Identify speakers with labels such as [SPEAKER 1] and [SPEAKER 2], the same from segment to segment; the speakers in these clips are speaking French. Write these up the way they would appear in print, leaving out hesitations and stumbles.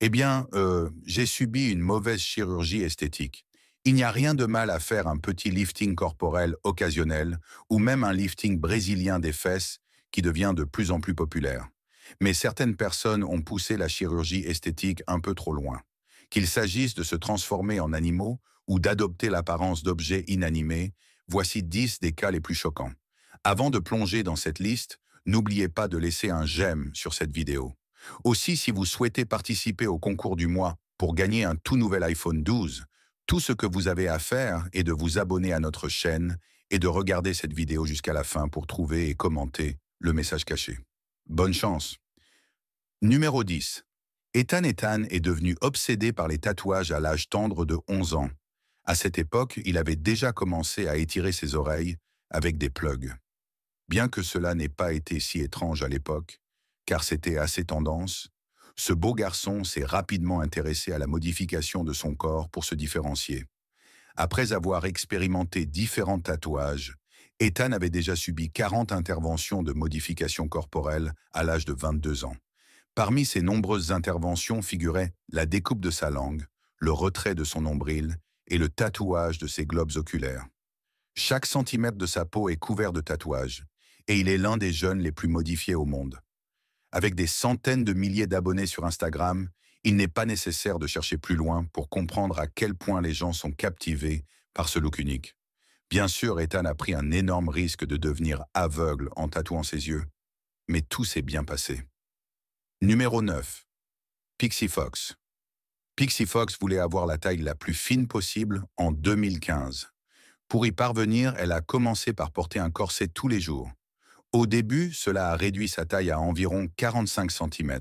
[SPEAKER 1] Eh bien, j'ai subi une mauvaise chirurgie esthétique. Il n'y a rien de mal à faire un petit lifting corporel occasionnel ou même un lifting brésilien des fesses qui devient de plus en plus populaire. Mais certaines personnes ont poussé la chirurgie esthétique un peu trop loin. Qu'il s'agisse de se transformer en animaux ou d'adopter l'apparence d'objets inanimés, voici 10 des cas les plus choquants. Avant de plonger dans cette liste, n'oubliez pas de laisser un j'aime sur cette vidéo. Aussi, si vous souhaitez participer au concours du mois pour gagner un tout nouvel iPhone 12, tout ce que vous avez à faire est de vous abonner à notre chaîne et de regarder cette vidéo jusqu'à la fin pour trouver et commenter le message caché. Bonne chance! Numéro 10. Ethan est devenu obsédé par les tatouages à l'âge tendre de 11 ans. À cette époque, il avait déjà commencé à étirer ses oreilles avec des plugs. Bien que cela n'ait pas été si étrange à l'époque, car c'était assez tendance, ce beau garçon s'est rapidement intéressé à la modification de son corps pour se différencier. Après avoir expérimenté différents tatouages, Ethan avait déjà subi 40 interventions de modification corporelle à l'âge de 22 ans. Parmi ces nombreuses interventions figuraient la découpe de sa langue, le retrait de son nombril et le tatouage de ses globes oculaires. Chaque centimètre de sa peau est couvert de tatouages, et il est l'un des jeunes les plus modifiés au monde. Avec des centaines de milliers d'abonnés sur Instagram, il n'est pas nécessaire de chercher plus loin pour comprendre à quel point les gens sont captivés par ce look unique. Bien sûr, Ethan a pris un énorme risque de devenir aveugle en tatouant ses yeux, mais tout s'est bien passé. Numéro 9. Pixie Fox. Pixie Fox voulait avoir la taille la plus fine possible en 2015. Pour y parvenir, elle a commencé par porter un corset tous les jours. Au début, cela a réduit sa taille à environ 45 cm,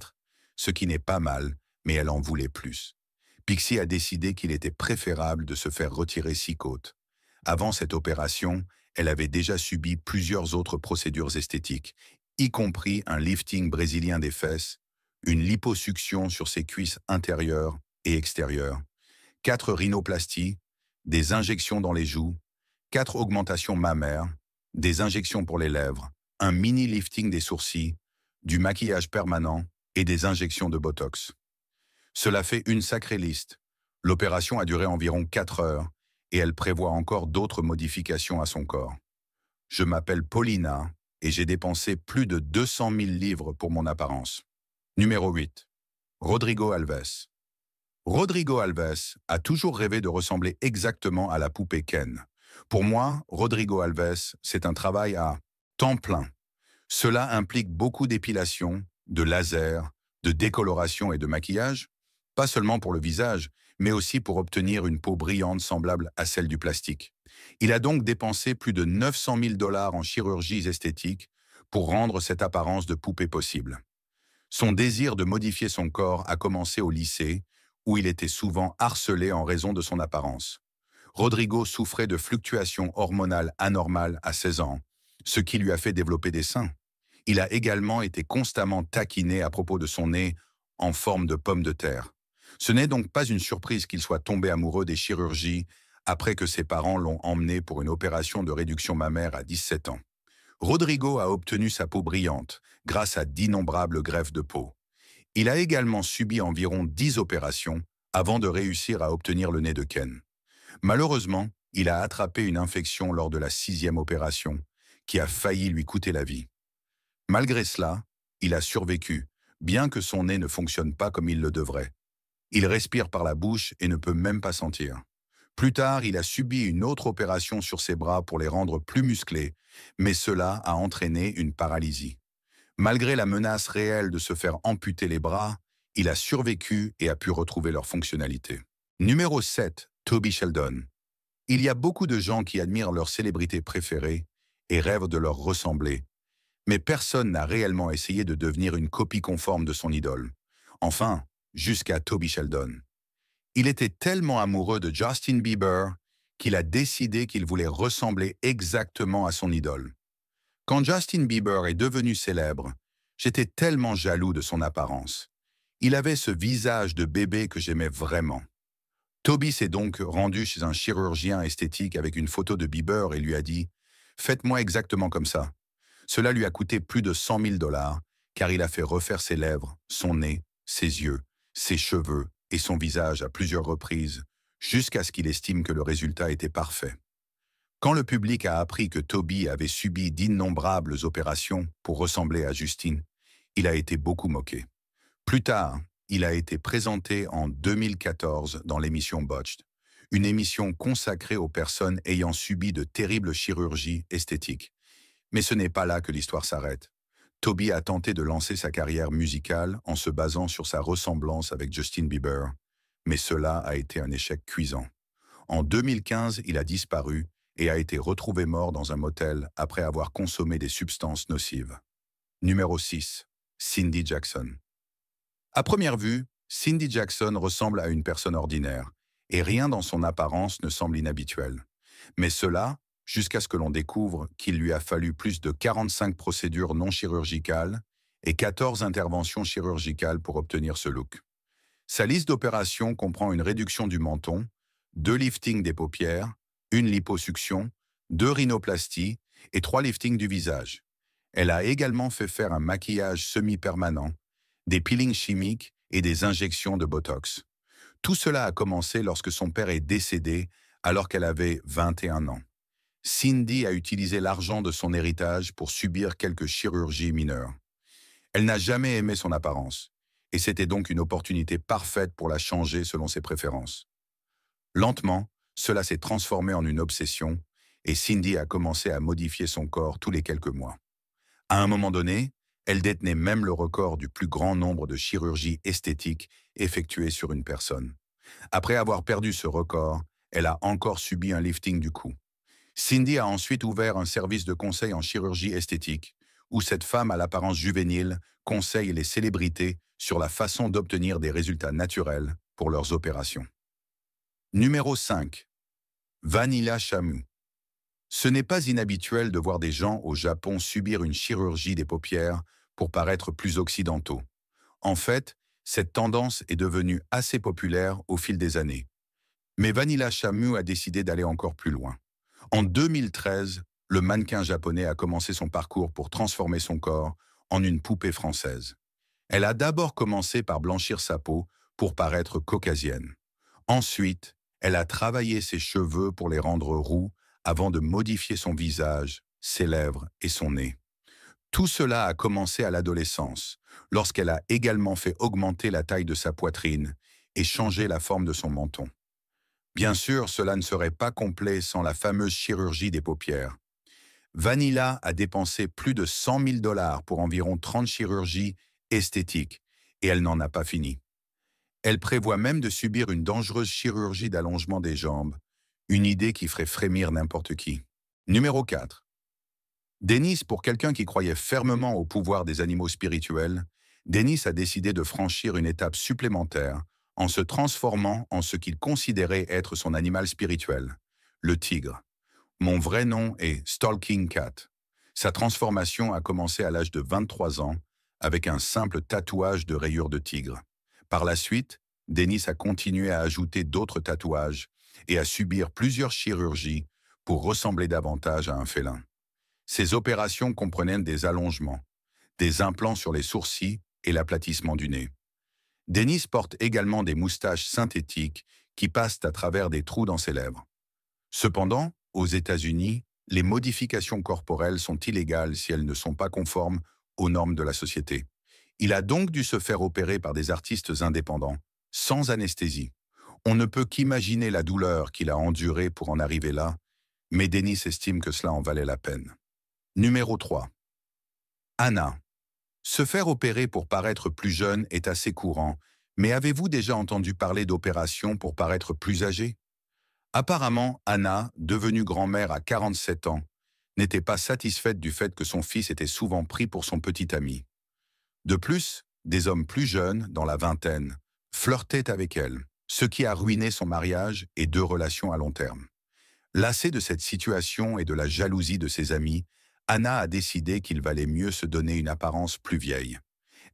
[SPEAKER 1] ce qui n'est pas mal, mais elle en voulait plus. Pixie a décidé qu'il était préférable de se faire retirer 6 côtes. Avant cette opération, elle avait déjà subi plusieurs autres procédures esthétiques, y compris un lifting brésilien des fesses, une liposuction sur ses cuisses intérieures et extérieures, 4 rhinoplasties, des injections dans les joues, 4 augmentations mammaires, des injections pour les lèvres, un mini-lifting des sourcils, du maquillage permanent et des injections de Botox. Cela fait une sacrée liste. L'opération a duré environ 4 heures et elle prévoit encore d'autres modifications à son corps. Je m'appelle Paulina et j'ai dépensé plus de 200 000 livres pour mon apparence. Numéro 8. Rodrigo Alves. Rodrigo Alves a toujours rêvé de ressembler exactement à la poupée Ken. Pour moi, Rodrigo Alves, c'est un travail à temps plein. Cela implique beaucoup d'épilation, de laser, de décoloration et de maquillage, pas seulement pour le visage, mais aussi pour obtenir une peau brillante semblable à celle du plastique. Il a donc dépensé plus de 900 000 dollars en chirurgies esthétiques pour rendre cette apparence de poupée possible. Son désir de modifier son corps a commencé au lycée, où il était souvent harcelé en raison de son apparence. Rodrigo souffrait de fluctuations hormonales anormales à 16 ans, ce qui lui a fait développer des seins. Il a également été constamment taquiné à propos de son nez en forme de pomme de terre. Ce n'est donc pas une surprise qu'il soit tombé amoureux des chirurgies après que ses parents l'ont emmené pour une opération de réduction mammaire à 17 ans. Rodrigo a obtenu sa peau brillante grâce à d'innombrables greffes de peau. Il a également subi environ 10 opérations avant de réussir à obtenir le nez de Ken. Malheureusement, il a attrapé une infection lors de la 6e opération, qui a failli lui coûter la vie. Malgré cela, il a survécu, bien que son nez ne fonctionne pas comme il le devrait. Il respire par la bouche et ne peut même pas sentir. Plus tard, il a subi une autre opération sur ses bras pour les rendre plus musclés, mais cela a entraîné une paralysie. Malgré la menace réelle de se faire amputer les bras, il a survécu et a pu retrouver leur fonctionnalité. Numéro 7. Toby Sheldon. Il y a beaucoup de gens qui admirent leur célébrité préférée et rêvent de leur ressembler, mais personne n'a réellement essayé de devenir une copie conforme de son idole. Enfin, jusqu'à Toby Sheldon. Il était tellement amoureux de Justin Bieber qu'il a décidé qu'il voulait ressembler exactement à son idole. Quand Justin Bieber est devenu célèbre, j'étais tellement jaloux de son apparence. Il avait ce visage de bébé que j'aimais vraiment. Toby s'est donc rendu chez un chirurgien esthétique avec une photo de Bieber et lui a dit « Faites-moi exactement comme ça ». Cela lui a coûté plus de 100 000 dollars car il a fait refaire ses lèvres, son nez, ses yeux, ses cheveux et son visage à plusieurs reprises, jusqu'à ce qu'il estime que le résultat était parfait. Quand le public a appris que Toby avait subi d'innombrables opérations pour ressembler à Justine, il a été beaucoup moqué. Plus tard, il a été présenté en 2014 dans l'émission Botched, une émission consacrée aux personnes ayant subi de terribles chirurgies esthétiques. Mais ce n'est pas là que l'histoire s'arrête. Toby a tenté de lancer sa carrière musicale en se basant sur sa ressemblance avec Justin Bieber, mais cela a été un échec cuisant. En 2015, il a disparu et a été retrouvé mort dans un motel après avoir consommé des substances nocives. Numéro 6. Cindy Jackson. À première vue, Cindy Jackson ressemble à une personne ordinaire, et rien dans son apparence ne semble inhabituel. Mais cela, jusqu'à ce que l'on découvre qu'il lui a fallu plus de 45 procédures non chirurgicales et 14 interventions chirurgicales pour obtenir ce look. Sa liste d'opérations comprend une réduction du menton, 2 liftings des paupières, une liposuction, 2 rhinoplasties et 3 liftings du visage. Elle a également fait faire un maquillage semi-permanent, des peelings chimiques et des injections de Botox. Tout cela a commencé lorsque son père est décédé alors qu'elle avait 21 ans. Cindy a utilisé l'argent de son héritage pour subir quelques chirurgies mineures. Elle n'a jamais aimé son apparence, et c'était donc une opportunité parfaite pour la changer selon ses préférences. Lentement, cela s'est transformé en une obsession, et Cindy a commencé à modifier son corps tous les quelques mois. À un moment donné, elle détenait même le record du plus grand nombre de chirurgies esthétiques effectuées sur une personne. Après avoir perdu ce record, elle a encore subi un lifting du cou. Cindy a ensuite ouvert un service de conseil en chirurgie esthétique, où cette femme à l'apparence juvénile conseille les célébrités sur la façon d'obtenir des résultats naturels pour leurs opérations. Numéro 5. Vanilla Shamu. Ce n'est pas inhabituel de voir des gens au Japon subir une chirurgie des paupières pour paraître plus occidentaux. En fait, cette tendance est devenue assez populaire au fil des années. Mais Vanilla Shamu a décidé d'aller encore plus loin. En 2013, le mannequin japonais a commencé son parcours pour transformer son corps en une poupée française. Elle a d'abord commencé par blanchir sa peau pour paraître caucasienne. Ensuite, elle a travaillé ses cheveux pour les rendre roux avant de modifier son visage, ses lèvres et son nez. Tout cela a commencé à l'adolescence, lorsqu'elle a également fait augmenter la taille de sa poitrine et changer la forme de son menton. Bien sûr, cela ne serait pas complet sans la fameuse chirurgie des paupières. Vanilla a dépensé plus de 100 000 $ pour environ 30 chirurgies esthétiques, et elle n'en a pas fini. Elle prévoit même de subir une dangereuse chirurgie d'allongement des jambes, une idée qui ferait frémir n'importe qui. Numéro 4. Dennis, pour quelqu'un qui croyait fermement au pouvoir des animaux spirituels, Dennis a décidé de franchir une étape supplémentaire en se transformant en ce qu'il considérait être son animal spirituel, le tigre. Mon vrai nom est Stalking Cat. Sa transformation a commencé à l'âge de 23 ans avec un simple tatouage de rayures de tigre. Par la suite, Dennis a continué à ajouter d'autres tatouages et à subir plusieurs chirurgies pour ressembler davantage à un félin. Ces opérations comprenaient des allongements, des implants sur les sourcils et l'aplatissement du nez. Dennis porte également des moustaches synthétiques qui passent à travers des trous dans ses lèvres. Cependant, aux États-Unis, les modifications corporelles sont illégales si elles ne sont pas conformes aux normes de la société. Il a donc dû se faire opérer par des artistes indépendants, sans anesthésie. On ne peut qu'imaginer la douleur qu'il a endurée pour en arriver là, mais Dennis estime que cela en valait la peine. Numéro 3. Anna. Se faire opérer pour paraître plus jeune est assez courant, mais avez-vous déjà entendu parler d'opérations pour paraître plus âgé? Apparemment, Anna, devenue grand-mère à 47 ans, n'était pas satisfaite du fait que son fils était souvent pris pour son petit ami. De plus, des hommes plus jeunes, dans la vingtaine, flirtaient avec elle, ce qui a ruiné son mariage et 2 relations à long terme. Lassée de cette situation et de la jalousie de ses amis, Anna a décidé qu'il valait mieux se donner une apparence plus vieille.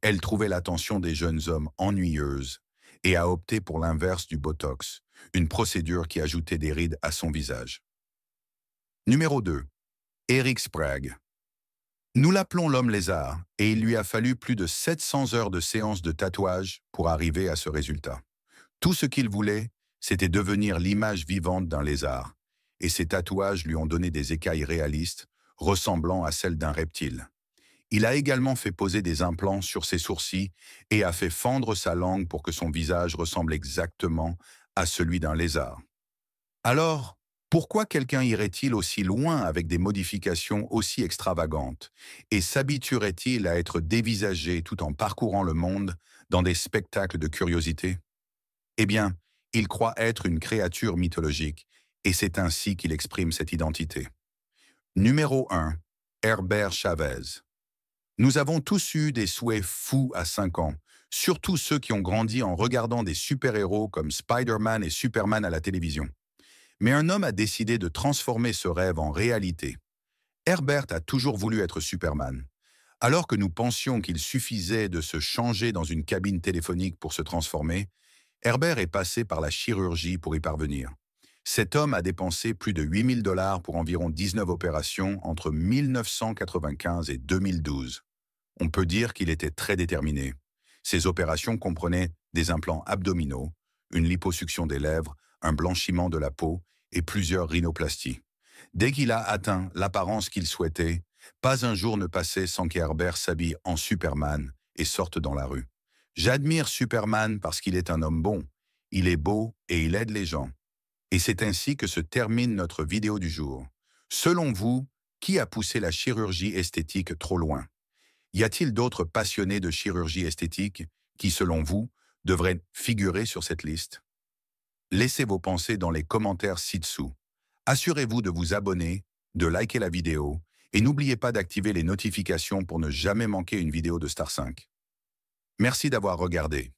[SPEAKER 1] Elle trouvait l'attention des jeunes hommes ennuyeuse et a opté pour l'inverse du Botox, une procédure qui ajoutait des rides à son visage. Numéro 2. Eric Sprague. Nous l'appelons l'homme lézard, et il lui a fallu plus de 700 heures de séances de tatouage pour arriver à ce résultat. Tout ce qu'il voulait, c'était devenir l'image vivante d'un lézard, et ses tatouages lui ont donné des écailles réalistes, ressemblant à celles d'un reptile. Il a également fait poser des implants sur ses sourcils et a fait fendre sa langue pour que son visage ressemble exactement à celui d'un lézard. Alors, pourquoi quelqu'un irait-il aussi loin avec des modifications aussi extravagantes et s'habituerait-il à être dévisagé tout en parcourant le monde dans des spectacles de curiosité? Eh bien, il croit être une créature mythologique et c'est ainsi qu'il exprime cette identité. Numéro 1. Herbert Chavez. Nous avons tous eu des souhaits fous à 5 ans, surtout ceux qui ont grandi en regardant des super-héros comme Spider-Man et Superman à la télévision. Mais un homme a décidé de transformer ce rêve en réalité. Herbert a toujours voulu être Superman. Alors que nous pensions qu'il suffisait de se changer dans une cabine téléphonique pour se transformer, Herbert est passé par la chirurgie pour y parvenir. Cet homme a dépensé plus de 8 000 $ pour environ 19 opérations entre 1995 et 2012. On peut dire qu'il était très déterminé. Ces opérations comprenaient des implants abdominaux, une liposuction des lèvres, un blanchiment de la peau et plusieurs rhinoplasties. Dès qu'il a atteint l'apparence qu'il souhaitait, pas un jour ne passait sans qu'Herbert s'habille en Superman et sorte dans la rue. J'admire Superman parce qu'il est un homme bon. Il est beau et il aide les gens. Et c'est ainsi que se termine notre vidéo du jour. Selon vous, qui a poussé la chirurgie esthétique trop loin? Y a-t-il d'autres passionnés de chirurgie esthétique qui, selon vous, devraient figurer sur cette liste? Laissez vos pensées dans les commentaires ci-dessous. Assurez-vous de vous abonner, de liker la vidéo et n'oubliez pas d'activer les notifications pour ne jamais manquer une vidéo de Star 5. Merci d'avoir regardé.